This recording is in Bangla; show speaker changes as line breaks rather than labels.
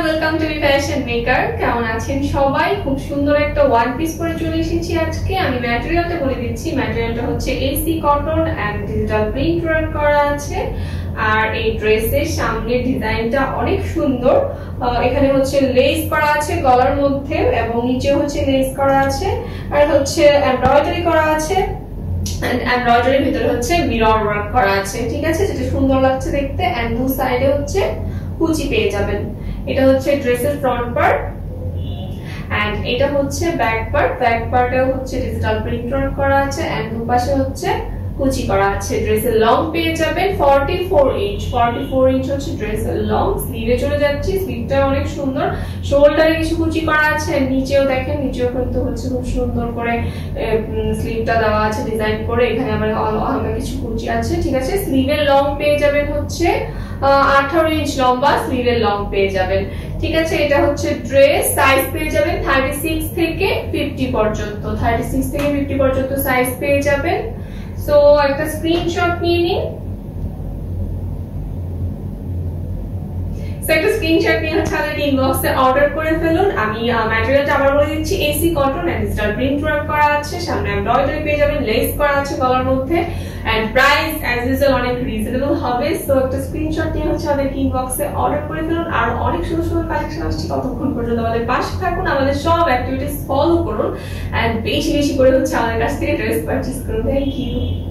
Welcome to fashion maker. কেমন আছেন সবাই? খুব সুন্দর একটা ওয়ান পিস পরে চলে এসেছি আজকে। আমি ম্যাটেরিয়ালটা বলে দিচ্ছি। ম্যাটেরিয়ালটা হচ্ছে AC cotton and digital print work করা আছে। আর এই ড্রেসের সামনের ডিজাইনটা অনেক সুন্দর। এখানে হচ্ছে লেস করা আছে গলার মধ্যে এবং নিচে হচ্ছে লেস করা আছে, আর হচ্ছে এমব্রয়ডারি করা আছে। এন্ড এমব্রয়ডারির ভিতরে হচ্ছে মিরর ওয়ার্ক করা আছে, ঠিক আছে, যেটা সুন্দর লাগছে দেখতে। এন্ড দু সাইডে হচ্ছে কুচি পেয়ে যাবেন। এটা হচ্ছে ড্রেসের ফ্রন্ট পার্ট এন্ড এটা হচ্ছে ব্যাক পার্ট। ব্যাক পার্টেও হচ্ছে ডিজিটাল প্রিন্ট ওয়ার্ক করা আছে এন্ড দুপাশে হচ্ছে কুচি করা আছে। ড্রেসের লং পেয়ে যাবেন 44 ইঞ্চ। 44 ইঞ্চ হচ্ছে ড্রেসের লং। স্লিভে চলে যাচ্ছি, স্লিভটা অনেক সুন্দর। শোল্ডারে কিছু কুচি করা আছে, নিচেও দেখেন, নিচেও কিন্তু হচ্ছে খুব সুন্দর করে স্লিভটা দেওয়া আছে ডিজাইন করে। এখানে আবার হালকা কিছু কুচি আছে, ঠিক আছে। স্লিভের লং পেয়ে যাবেন হচ্ছে 18 ইঞ্চ লম্বা স্লিভের লং পেয়ে যাবেন, ঠিক আছে। এটা হচ্ছে ড্রেস সাইজ পেয়ে যাবেন 36 থেকে 50 পর্যন্ত। 36 থেকে 50 পর্যন্ত সাইজ পেয়ে যাবেন। সো একটা স্ক্রিনশট নিয়ে নিন। একটা স্ক্রিনশট নিয়ে হচ্ছে আমাদের ইনবক্সে অর্ডার করে ফেলুন। আমি ম্যাটেরিয়ালটা আবার বলে দিচ্ছি, AC cotton and digital print work করা আছে, সামনে এমব্রয়ডারি পেয়ে যাবেন, লেস করা আছে গলার মধ্যে এন্ড প্রাইস অ্যাজ ইউজুয়াল অনেক রিজনেবল হবে। সো একটা স্ক্রিনশট নিয়ে হচ্ছে আমাদের ইনবক্সে অর্ডার করে ফেলুন। আর অনেক সুন্দর সুন্দর কালেকশন আসছে, ততক্ষণ পর্যন্ত আমাদের পাশে থাকুন, আমাদের সব অ্যাক্টিভিটিস ফলো করুন এন্ড বেশি বেশি করে হচ্ছে আমাদের কাছ থেকে ড্রেস পারচেজ করুন। Thank you.